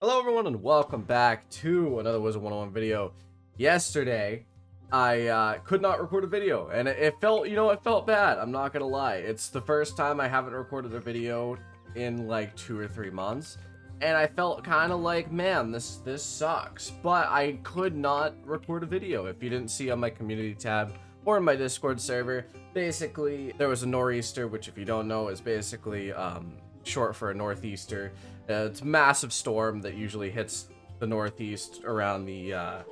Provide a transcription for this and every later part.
Hello everyone and welcome back to another Wizard101 video. Yesterday, I could not record a video and it felt, it felt bad. I'm not gonna lie. It's the first time I haven't recorded a video in like 2 or 3 months. And I felt kind of like, man, this sucks. But I could not record a video. If you didn't see on my community tab or in my Discord server, basically there was a nor'easter, which if you don't know is basically short for a northeaster. It's a massive storm that usually hits the northeast around the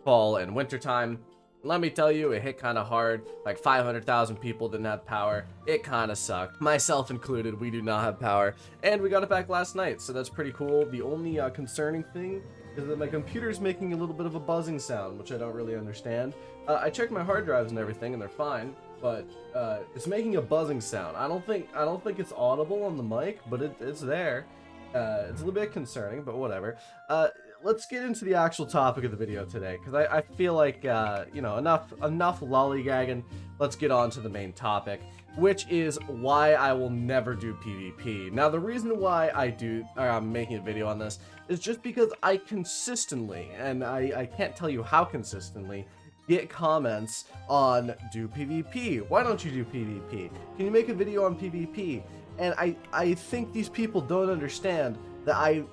fall and winter time. Let me tell you, it hit kind of hard. Like 500,000 people didn't have power. It kind of sucked. Myself included, we do not have power. And we got it back last night, so that's pretty cool. The only concerning thing is that my computer's making a little bit of a buzzing sound, which I don't really understand. I checked my hard drives and everything, and they're fine. But it's making a buzzing sound. I don't think it's audible on the mic, but it's there. It's a little bit concerning, but whatever. Let's get into the actual topic of the video today, because I feel like enough lollygagging. Let's get on to the main topic, which is why I will never do PvP. Now, the reason why I'm making a video on this is just because I consistently, and I can't tell you how consistently, get comments on do PvP. Why don't you do PvP? Can you make a video on PvP? And I think these people don't understand that I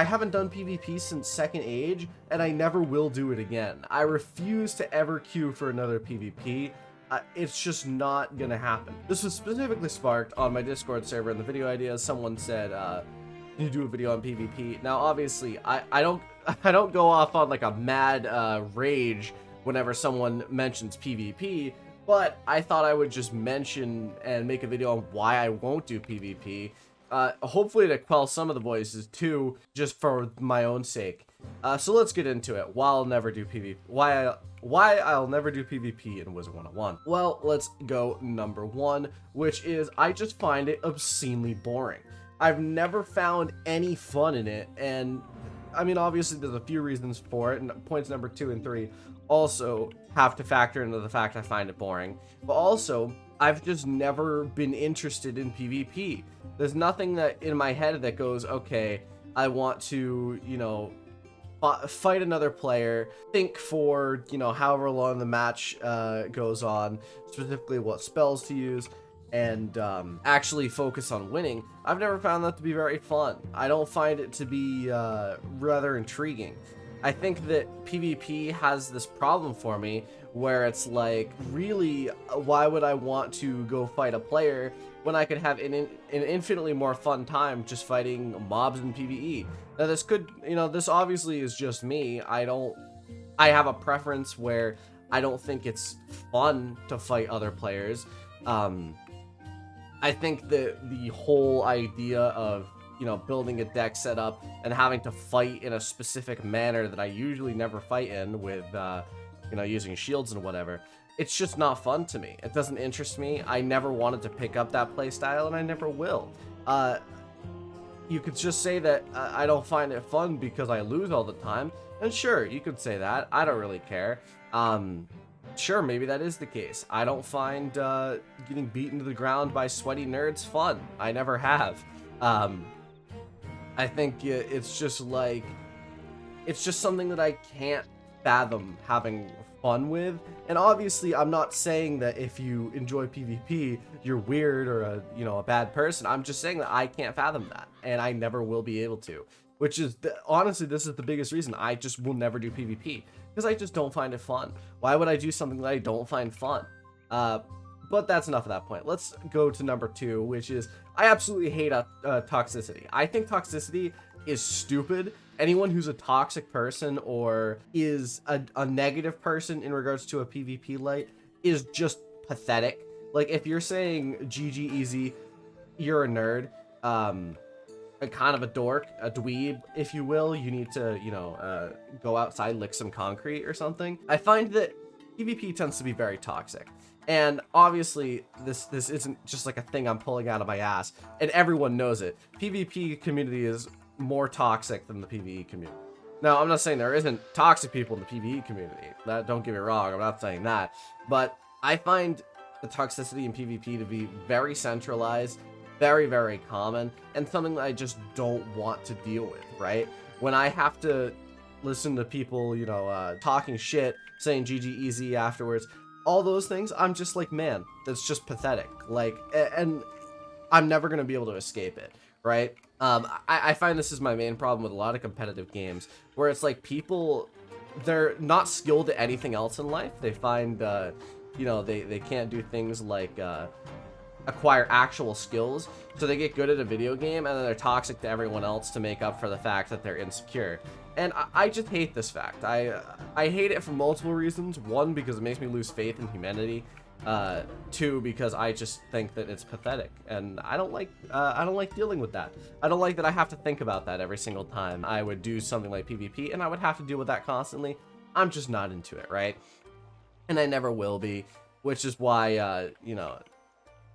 haven't done PvP since Second Age, and I never will do it again. I refuse to ever queue for another PvP. It's just not gonna happen. This was specifically sparked on my Discord server in the video ideas. Someone said, can you do a video on PvP? Now, obviously, I don't go off on like a mad rage whenever someone mentions PvP, but I thought I would just mention and make a video on why I won't do PvP. Hopefully to quell some of the voices too, just for my own sake. So let's get into it. Why I'll never do PvP. Why I'll never do PvP in Wizard101. Well, let's go number 1, which is I just find it obscenely boring. I've never found any fun in it, and I mean, obviously there's a few reasons for it, and points number 2 and 3 also have to factor into the fact I find it boring. But also, I've just never been interested in PvP. There's nothing that in my head that goes, okay, I want to, fight another player, think for, however long the match goes on, specifically what spells to use, and actually focus on winning. I've never found that to be very fun. I don't find it to be rather intriguing. I think that PvP has this problem for me where it's like, really, why would I want to go fight a player when I could have an infinitely more fun time just fighting mobs in PvE? Now this obviously is just me. I have a preference where I don't think it's fun to fight other players. I think that the whole idea of, building a deck setup and having to fight in a specific manner that I usually never fight in with, using shields and whatever, it's just not fun to me. It doesn't interest me. I never wanted to pick up that playstyle, and I never will. You could just say that I don't find it fun because I lose all the time, and sure, you could say that. I don't really care. Sure, maybe that is the case. I don't find getting beaten to the ground by sweaty nerds fun. I never have. I think it's just something that I can't fathom having fun with. And obviously, I'm not saying that if you enjoy PvP, you're weird or a bad person. I'm just saying that I can't fathom that, and I never will be able to. Which is, honestly, this is the biggest reason I just will never do PvP. Because I just don't find it fun. Why would I do something that I don't find fun? But that's enough of that point. Let's go to number 2, which is I absolutely hate toxicity. I think toxicity is stupid. Anyone who's a toxic person or is a negative person in regards to a PvP light is just pathetic. Like, if you're saying GG easy, you're a nerd. A kind of a dork, a dweeb, if you will. You need to, go outside, lick some concrete or something. I find that PvP tends to be very toxic. And obviously, this isn't just like a thing I'm pulling out of my ass, and everyone knows it. PvP community is more toxic than the PvE community. Now, I'm not saying there isn't toxic people in the PvE community. Don't get me wrong, I'm not saying that. But I find the toxicity in PvP to be very centralized very, very common and something that I just don't want to deal with, right? When I have to listen to people, you know, talking shit, saying GG easy afterwards, all those things, I'm just like, man, that's just pathetic. Like, and I'm never going to be able to escape it, right? I find this is my main problem with a lot of competitive games, where it's like people, they're not skilled at anything else in life. They find, you know, they can't do things like acquire actual skills, so they get good at a video game, and then they're toxic to everyone else to make up for the fact that they're insecure. And I just hate this fact. I hate it for multiple reasons. One, because it makes me lose faith in humanity. Two, because I just think that it's pathetic, and I don't like dealing with that. I don't like that I have to think about that every single time I would do something like PvP, and I would have to deal with that constantly. I'm just not into it, right? And I never will be, which is why, you know,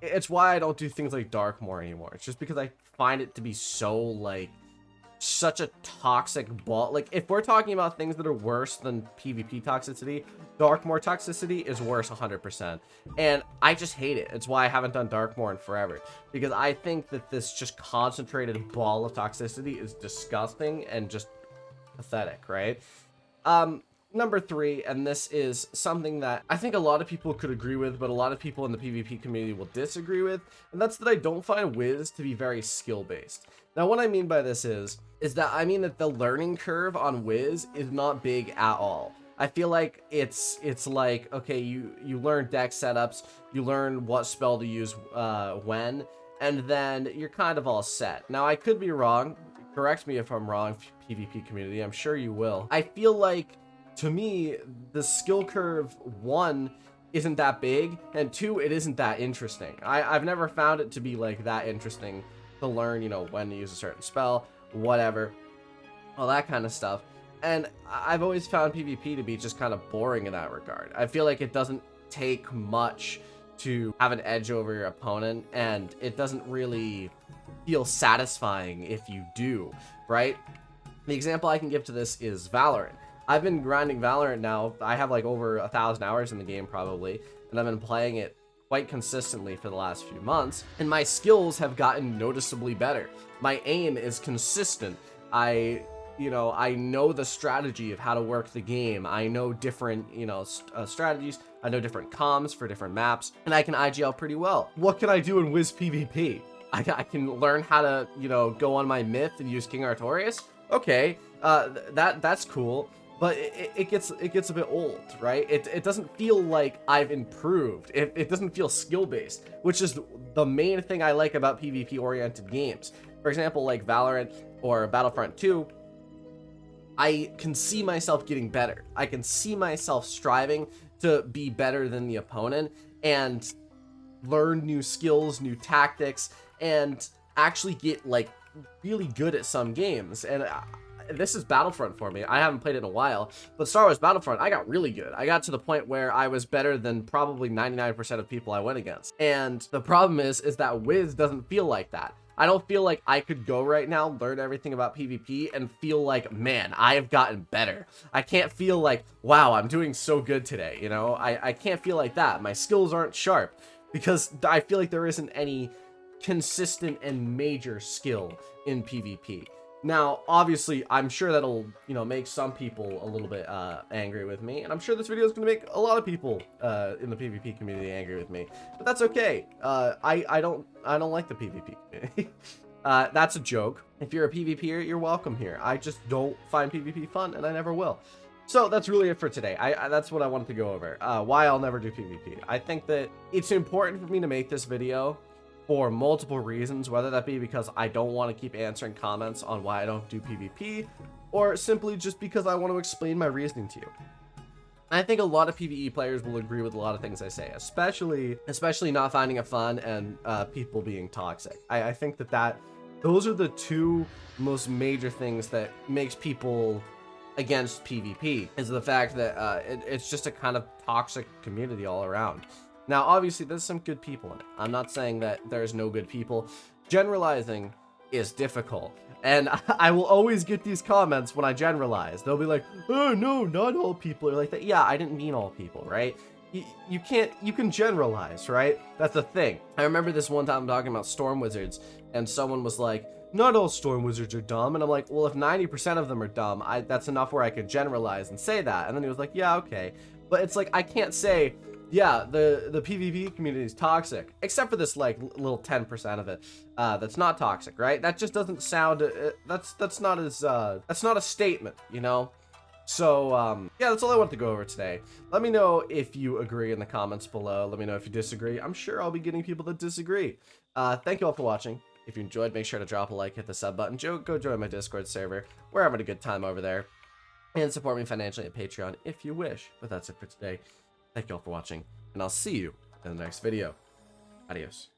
it's why I don't do things like Darkmoor anymore. It's just because I find it to be so, like, such a toxic ball. Like, if we're talking about things that are worse than PvP toxicity, Darkmoor toxicity is worse 100%. And I just hate it. It's why I haven't done Darkmoor in forever, because I think that this just concentrated ball of toxicity is disgusting and just pathetic, right? Number 3, and this is something that I think a lot of people could agree with, but a lot of people in the PvP community will disagree with, and that's that I don't find Wiz to be very skill-based. Now, what I mean by this is that I mean that the learning curve on Wiz is not big at all. I feel like it's like, okay, you learn deck setups, you learn what spell to use when, and then you're kind of all set. Now, I could be wrong. Correct me if I'm wrong, PvP community. I'm sure you will. I feel like, to me, the skill curve, 1, isn't that big, and 2, it isn't that interesting. I've never found it to be like that interesting to learn, you know, when to use a certain spell, whatever, all that kind of stuff. And I've always found PvP to be just kind of boring in that regard. I feel like it doesn't take much to have an edge over your opponent, and it doesn't really feel satisfying if you do, right? The example I can give to this is Valorant. I've been grinding Valorant now. I have like over 1,000 hours in the game probably, and I've been playing it quite consistently for the last few months, and my skills have gotten noticeably better. My aim is consistent. I know the strategy of how to work the game. I know different, you know, strategies. I know different comms for different maps, and I can IGL pretty well. What can I do in Wiz PvP? I can learn how to, you know, go on my myth and use King Artorias. Okay, that's cool. But it gets a bit old, right? It doesn't feel like I've improved. It doesn't feel skill-based, which is the main thing I like about PvP-oriented games. For example, like Valorant or Battlefront 2, I can see myself getting better. I can see myself striving to be better than the opponent and learn new skills, new tactics, and actually get, like, really good at some games. And this is Battlefront for me. I haven't played it in a while, but Star Wars Battlefront, I got really good. I got to the point where I was better than probably 99% of people I went against. And the problem is that Wiz doesn't feel like that. I don't feel like I could go right now, learn everything about PvP, and feel like, man, I have gotten better. I can't feel like, wow, I'm doing so good today, you know? I can't feel like that. My skills aren't sharp, because I feel like there isn't any consistent and major skill in PvP. Now, obviously, I'm sure that'll, you know, make some people a little bit angry with me, and I'm sure this video is going to make a lot of people in the PvP community angry with me, but that's okay. I don't like the PvP community. That's a joke. If you're a PvPer, you're welcome here. I just don't find PvP fun, and I never will. So that's really it for today. That's what I wanted to go over. Why I'll never do PvP. I think that it's important for me to make this video for multiple reasons, whether that be because I don't want to keep answering comments on why I don't do PvP, or simply just because I want to explain my reasoning to you. I think a lot of PvE players will agree with a lot of things I say, especially not finding it fun and people being toxic. I think that those are the two most major things that makes people against PvP, is the fact that it's just a kind of toxic community all around. Now, obviously, there's some good people in it. I'm not saying that there's no good people. Generalizing is difficult. And I will always get these comments when I generalize. They'll be like, oh, no, not all people are like that. Yeah, I didn't mean all people, right? you can't, you can generalize, right? That's the thing. I remember this one time talking about storm wizards, and someone was like, not all storm wizards are dumb. And I'm like, well, if 90% of them are dumb, that's enough where I could generalize and say that. And then he was like, yeah, okay. But it's like, I can't say, yeah, the PvP community is toxic, except for this like little 10% of it that's not toxic, right? That just doesn't sound, that's not a statement, you know? So, yeah, that's all I want to go over today. Let me know if you agree in the comments below. Let me know if you disagree. I'm sure I'll be getting people that disagree. Thank you all for watching. If you enjoyed, make sure to drop a like, hit the sub button, go join my Discord server. We're having a good time over there. And support me financially at Patreon if you wish. But that's it for today. Thank you all for watching, and I'll see you in the next video. Adios.